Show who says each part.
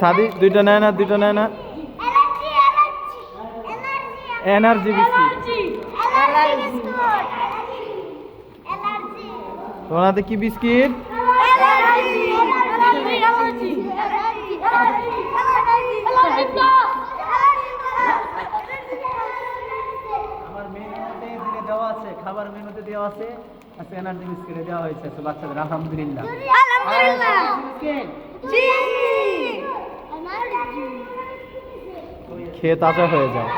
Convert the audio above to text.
Speaker 1: সাদি দুইটা নেয় না, দুইটা নেয় না। এনার্জি বিস্কিট তোমার হাতে কি বিস্কিট? আমার মেনুতে যেটা দেওয়া আছে, খাবার মেনুতে দেওয়া আছে, আচ্ছা এনার্জি বিস্কিটে দেওয়া হয়েছে বাচ্চাদের। আলহামদুলিল্লাহ, খেয়ে তাজা হয়ে যায়।